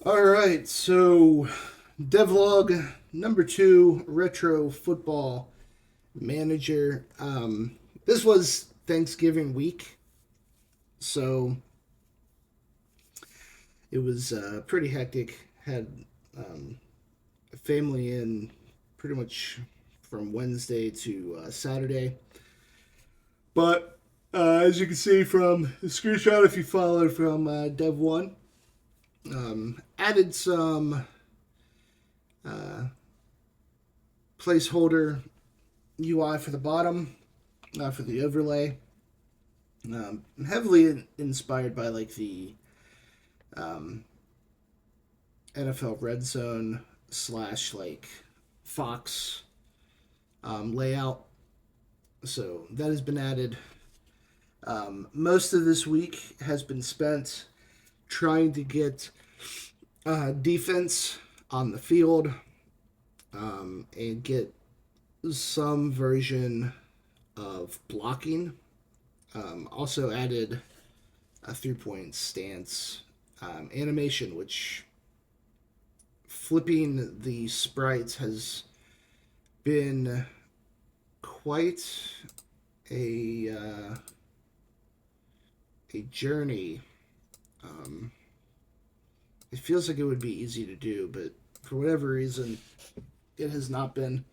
All right, so devlog number 2, retro football manager. This was Thanksgiving week, so it was pretty hectic. Had um, a family in pretty much from Wednesday to Saturday, but as you can see from the screenshot, if you followed from Dev One, added some uh, placeholder UI for the bottom, for the overlay. Heavily inspired by like the um, NFL Red Zone slash like Fox layout. So that has been added. Most of this week has been spent trying to get defense on the field and get some version of blocking. Also added a 3 point stance animation, which flipping the sprites has been quite a a journey. Um, it feels like it would be easy to do, but for whatever reason, it has not been.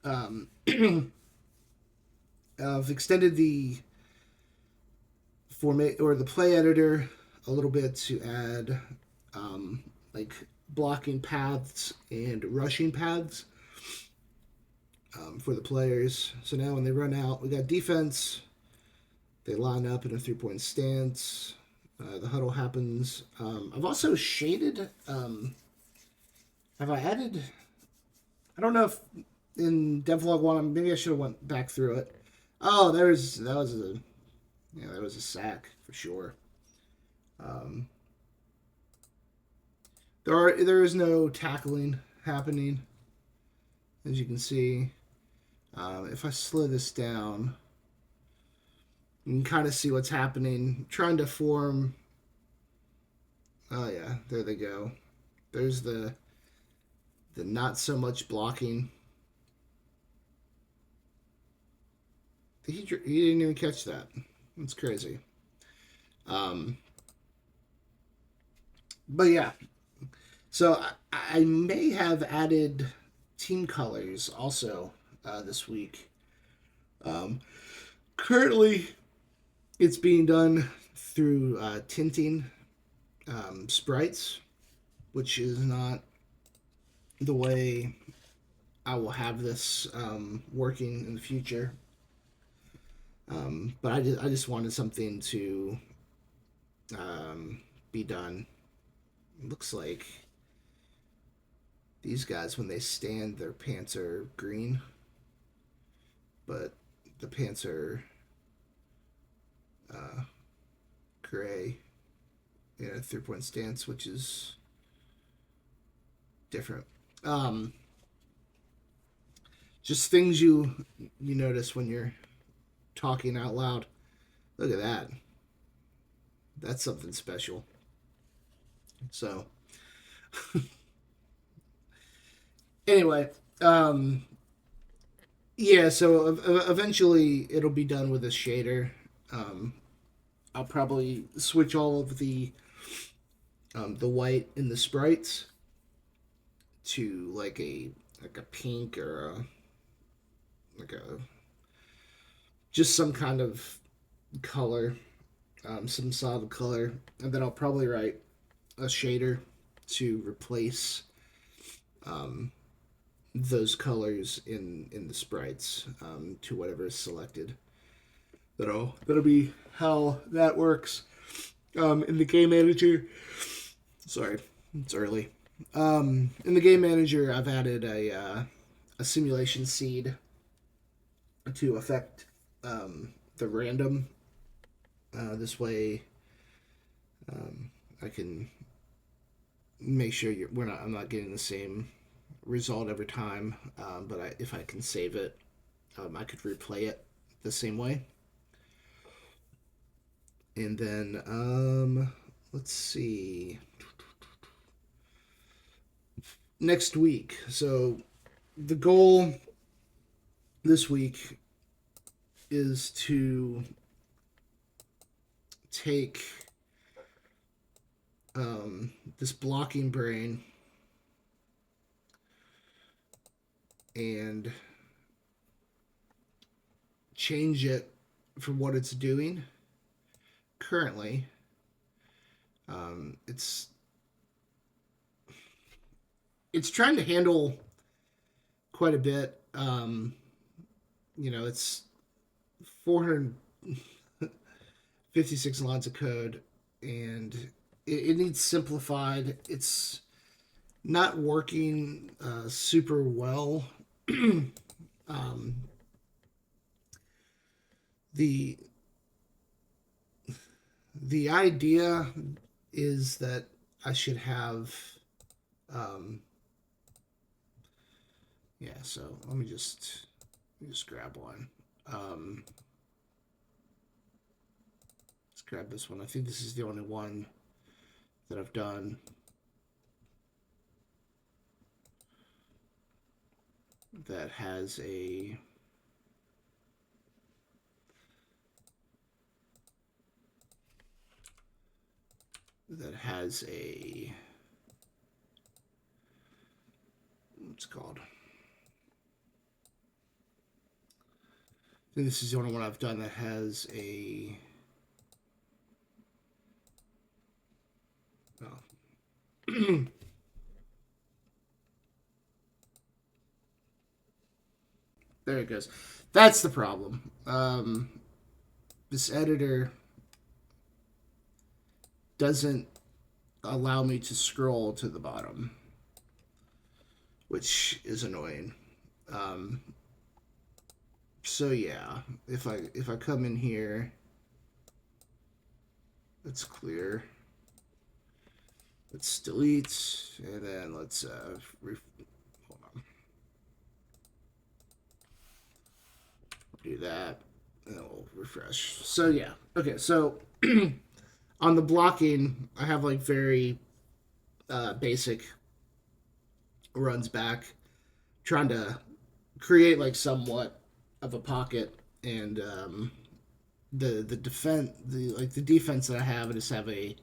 I've extended the format or the play editor a little bit to add like blocking paths and rushing paths for the players. So now when they run out, we got defense. They line up in a 3 point stance. The huddle happens. I've also shaded. Have I added? I don't know if in Devlog One. Maybe I should have went back through it. Oh, that was a sack for sure. Um, there is no tackling happening, as you can see. If I slow this down, you can kind of see what's happening. Trying to form. Oh yeah, there they go. There's the not so much blocking. He didn't even catch that. That's crazy. Um, but yeah, so I may have added team colors also this week. Um, Currently, it's being done through tinting sprites, which is not the way I will have this working in the future. But I just wanted something to be done. It looks like these guys, when they stand, their pants are green, but the pants are uh, gray in a 3 point stance, which is different. Um, just things you notice when you're talking out loud. Look at that. That's something special. So anyway, yeah. So eventually it'll be done with a shader. Um, I'll probably switch all of the white in the sprites to like a pink or like a just some kind of color, some solid color, and then I'll probably write a shader to replace um, those colors in the sprites to whatever is selected. That'll be how that works in the game manager. Sorry, it's early. In the game manager, I've added a simulation seed to affect the random. This way, I can make sure I'm not getting the same result every time. But if I can save it, I could replay it the same way. And then let's see. next week. So the goal this week is to take this blocking brain and change it from what it's doing currently. It's trying to handle quite a bit. It's 456 lines of code, and it needs simplified. It's not working super well. um, the the idea is that I should have yeah, so let me just grab one. Let's grab this one. I think this is the only one that I've done that has a what's it called? I think this is the only one I've done that has a oh. There it goes. That's the problem. This editor doesn't allow me to scroll to the bottom, which is annoying. So yeah, if I come in here, let's clear. Let's delete, and then let's hold on. Do that, and then we'll refresh. So yeah, okay. So on the blocking, I have like very basic runs back, trying to create like somewhat of a pocket, and the defense that I have, I just have a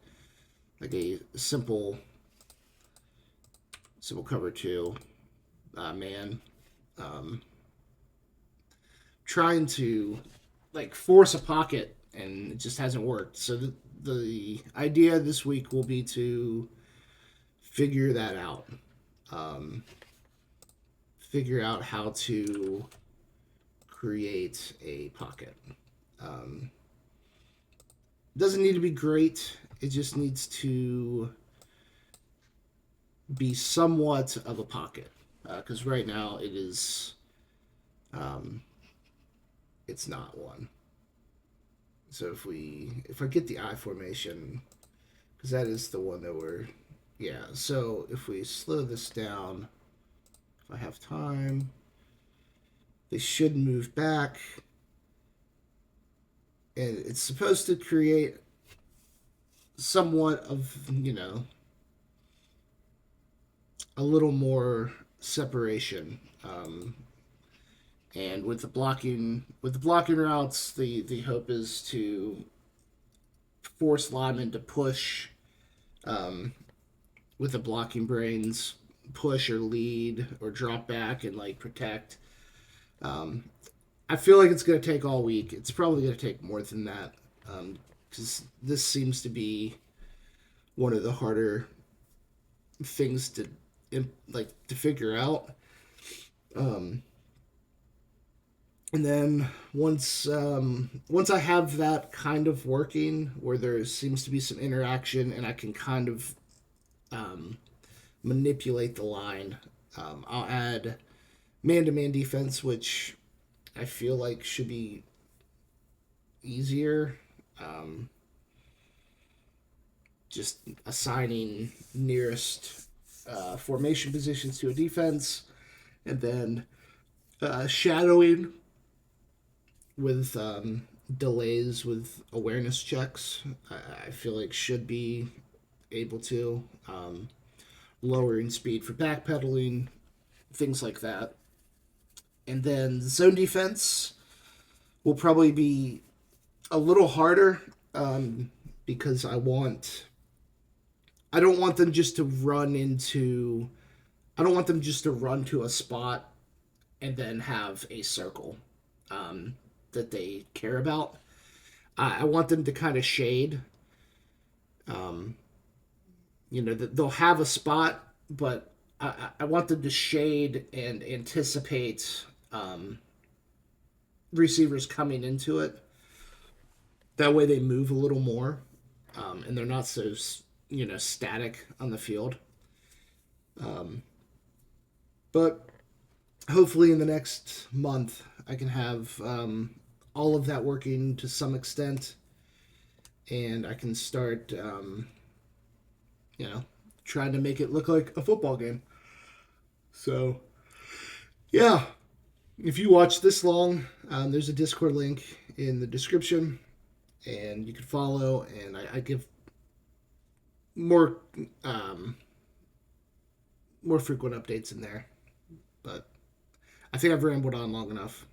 simple cover two man, trying to like force a pocket, and it just hasn't worked. So the idea this week will be to figure that out. Figure out how to create a pocket. Doesn't need to be great. It just needs to be somewhat of a pocket. Because right now it is, it's not one. So if I get the I formation, because that is the one that we're, yeah. So if we slow this down, if I have time, they should move back, and it's supposed to create somewhat of, a little more separation. And with the blocking routes, the hope is to force linemen to push, with the blocking brains, push or lead or drop back and like protect. I feel like it's going to take all week. It's probably going to take more than that, because this seems to be one of the harder things to figure out. And then once I have that kind of working, where there seems to be some interaction, and I can kind of manipulate the line, I'll add man-to-man defense, which I feel like should be easier. Just assigning nearest formation positions to a defense, and then shadowing with delays with awareness checks. I feel like should be able to. lowering speed for backpedaling, things like that. And then zone defense will probably be a little harder because I don't want them just to run into I don't want them just to run to a spot and then have a circle that they care about. I want them to kind of shade. Um, they'll have a spot, but I want them to shade and anticipate receivers coming into it. That way they move a little more, and they're not so static on the field. But hopefully in the next month I can have all of that working to some extent, and I can start trying to make it look like a football game. So yeah, if you watch this long, there's a Discord link in the description, and you can follow. And I give more more frequent updates in there. But I think I've rambled on long enough.